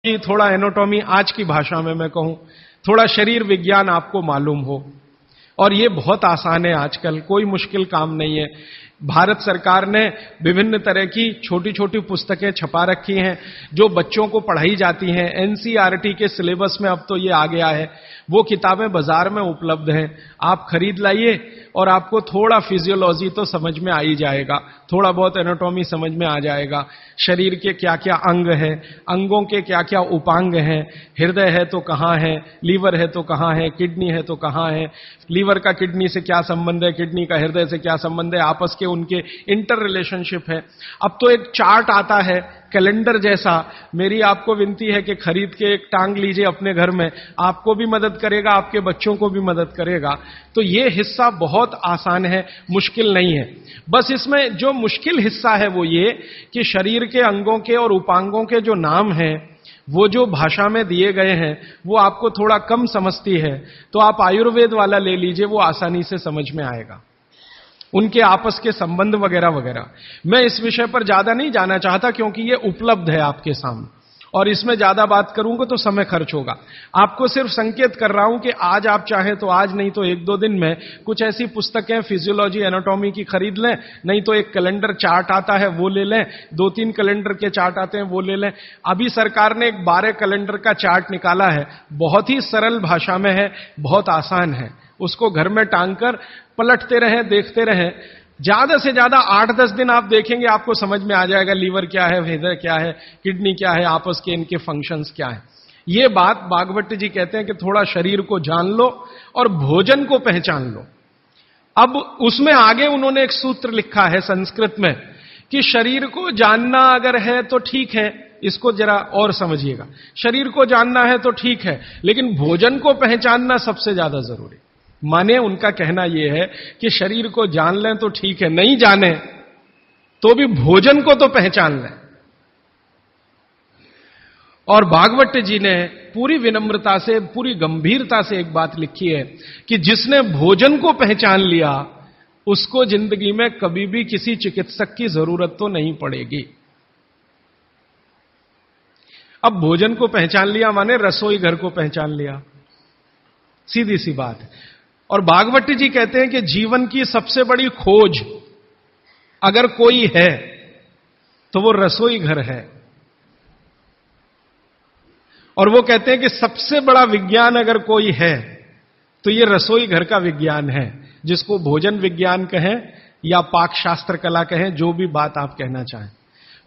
कि थोड़ा एनाटॉमी, आज की भाषा में मैं कहूं, थोड़ा शरीर विज्ञान आपको मालूम हो, और ये बहुत आसान है आजकल, कोई मुश्किल काम नहीं है। भारत सरकार ने विभिन्न तरह की छोटी छोटी पुस्तकें छपा रखी हैं जो बच्चों को पढ़ाई जाती हैं। एनसीईआरटी के सिलेबस में अब तो ये आ गया है। वो किताबें बाजार में उपलब्ध हैं, आप खरीद लाइए और आपको थोड़ा फिजियोलॉजी तो समझ में आ ही जाएगा, थोड़ा बहुत एनाटॉमी समझ में आ जाएगा। शरीर के क्या क्या अंग हैं, अंगों के क्या क्या उपांग हैं, हृदय है तो कहां है, लीवर है तो कहां है, किडनी है तो कहां है, लीवर का किडनी से क्या संबंध है, किडनी का हृदय से क्या संबंध है, आपस के उनके इंटर रिलेशनशिप है। अब तो एक चार्ट आता है कैलेंडर जैसा, मेरी आपको विनती है कि खरीद के एक टांग लीजिए अपने घर में, आपको भी मदद करेगा, आपके बच्चों को भी मदद करेगा। तो ये हिस्सा बहुत आसान है, मुश्किल नहीं है। बस इसमें जो मुश्किल हिस्सा है वो ये कि शरीर के अंगों के और उपांगों के जो नाम हैं वो जो भाषा में दिए गए हैं वो आपको थोड़ा कम समझती है, तो आप आयुर्वेद वाला ले लीजिए, वो आसानी से समझ में आएगा, उनके आपस के संबंध वगैरह वगैरह। मैं इस विषय पर ज्यादा नहीं जाना चाहता क्योंकि ये उपलब्ध है आपके सामने, और इसमें ज्यादा बात करूंगा तो समय खर्च होगा। आपको सिर्फ संकेत कर रहा हूं कि आज आप चाहें तो आज, नहीं तो एक दो दिन में कुछ ऐसी पुस्तकें फिजियोलॉजी एनाटॉमी की खरीद लें, नहीं तो एक कैलेंडर चार्ट आता है वो ले लें, 2-3 कैलेंडर के चार्ट आते हैं वो ले लें। अभी सरकार ने एक 12 कैलेंडर का चार्ट निकाला है, बहुत ही सरल भाषा में है, बहुत आसान है, उसको घर में टांग कर पलटते रहें, देखते रहें। ज्यादा से ज्यादा 8-10 दिन आप देखेंगे, आपको समझ में आ जाएगा लीवर क्या है, हृदय क्या है, किडनी क्या है, आपस के इनके फंक्शंस क्या है। ये बात भागवत जी कहते हैं कि थोड़ा शरीर को जान लो और भोजन को पहचान लो। अब उसमें आगे उन्होंने एक सूत्र लिखा है संस्कृत में कि शरीर को जानना अगर है तो ठीक है, इसको जरा और समझिएगा, शरीर को जानना है तो ठीक है, लेकिन भोजन को पहचानना सबसे ज्यादा जरूरी। माने उनका कहना यह है कि शरीर को जान लें तो ठीक है, नहीं जाने तो भी भोजन को तो पहचान लें। और भागवत जी ने पूरी विनम्रता से, पूरी गंभीरता से एक बात लिखी है कि जिसने भोजन को पहचान लिया उसको जिंदगी में कभी भी किसी चिकित्सक की जरूरत तो नहीं पड़ेगी। अब भोजन को पहचान लिया माने रसोई घर को पहचान लिया, सीधी सी बात है। और भागवत जी कहते हैं कि जीवन की सबसे बड़ी खोज अगर कोई है तो वो रसोई घर है। और वो कहते हैं कि सबसे बड़ा विज्ञान अगर कोई है तो ये रसोई घर का विज्ञान है, जिसको भोजन विज्ञान कहें या पाक शास्त्र कला कहें, जो भी बात आप कहना चाहें।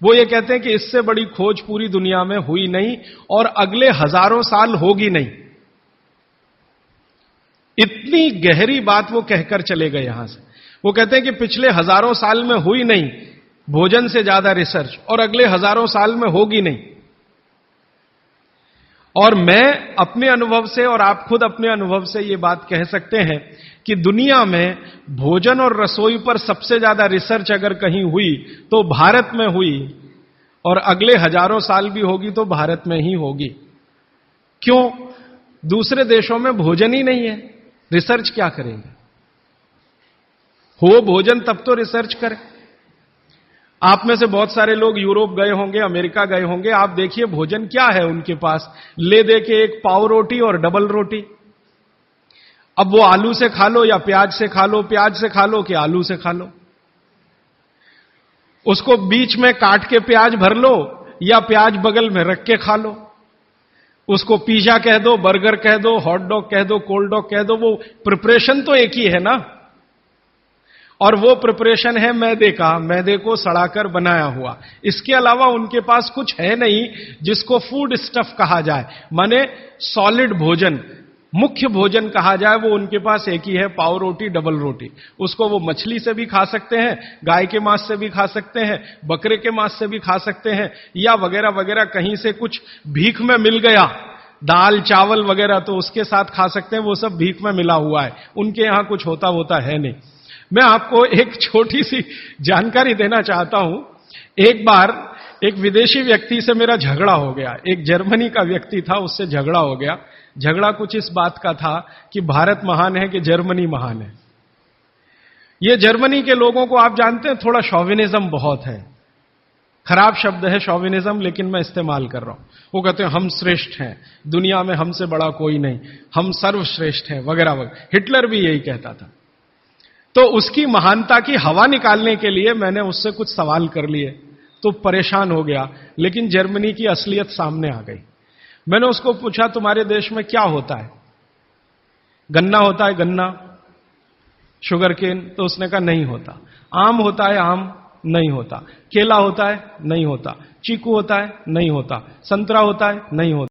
वो ये कहते हैं कि इससे बड़ी खोज पूरी दुनिया में हुई नहीं और अगले हजारों साल होगी नहीं। इतनी गहरी बात वो कहकर चले गए यहां से। वो कहते हैं कि पिछले हजारों साल में हुई नहीं भोजन से ज्यादा रिसर्च, और अगले हजारों साल में होगी नहीं। और मैं अपने अनुभव से और आप खुद अपने अनुभव से ये बात कह सकते हैं कि दुनिया में भोजन और रसोई पर सबसे ज्यादा रिसर्च अगर कहीं हुई तो भारत में हुई, और अगले हजारों साल भी होगी तो भारत में ही होगी। क्यों? दूसरे देशों में भोजन ही नहीं है, रिसर्च क्या करेंगे? हो भोजन तब तो रिसर्च करें। आप में से बहुत सारे लोग यूरोप गए होंगे, अमेरिका गए होंगे, आप देखिए भोजन क्या है उनके पास, ले दे के एक पाव रोटी और डबल रोटी। अब वो आलू से खा लो या प्याज से खा लो, प्याज से खा लो कि आलू से खा लो, उसको बीच में काट के प्याज भर लो या प्याज बगल में रख के खा लो, उसको पिज्जा कह दो, बर्गर कह दो, हॉट डॉग कह दो, कोल्ड डॉग कह दो, वो प्रिपरेशन तो एक ही है ना। और वो प्रिपरेशन है मैदे का, मैदे को सड़ाकर बनाया हुआ। इसके अलावा उनके पास कुछ है नहीं जिसको फूड स्टफ कहा जाए, माने सॉलिड भोजन, मुख्य भोजन कहा जाए, वो उनके पास एक ही है, पाव रोटी डबल रोटी। उसको वो मछली से भी खा सकते हैं, गाय के मांस से भी खा सकते हैं, बकरे के मांस से भी खा सकते हैं, या वगैरह वगैरह कहीं से कुछ भीख में मिल गया, दाल चावल वगैरह, तो उसके साथ खा सकते हैं, वो सब भीख में मिला हुआ है, उनके यहां कुछ होता है नहीं। मैं आपको एक छोटी सी जानकारी देना चाहता हूं। एक बार एक विदेशी व्यक्ति से मेरा झगड़ा हो गया, एक जर्मनी का व्यक्ति था, उससे झगड़ा हो गया। झगड़ा कुछ इस बात का था कि भारत महान है कि जर्मनी महान है। ये जर्मनी के लोगों को आप जानते हैं थोड़ा शॉविनिज्म बहुत है, खराब शब्द है शॉविनिज्म, लेकिन मैं इस्तेमाल कर रहा हूं। वो कहते हैं हम श्रेष्ठ हैं, दुनिया में हमसे बड़ा कोई नहीं, हम सर्वश्रेष्ठ हैं, वगैरह वगैरह। हिटलर भी यही कहता था। तो उसकी महानता की हवा निकालने के लिए मैंने उससे कुछ सवाल कर लिए, तो परेशान हो गया। लेकिन जर्मनी की असलियत सामने आ गई। मैंने उसको पूछा तुम्हारे देश में क्या होता है? गन्ना होता है, गन्ना, शुगर केन? तो उसने कहा नहीं होता। आम होता है? आम नहीं होता। केला होता है? नहीं होता। चीकू होता है? नहीं होता। संतरा होता है? नहीं होता।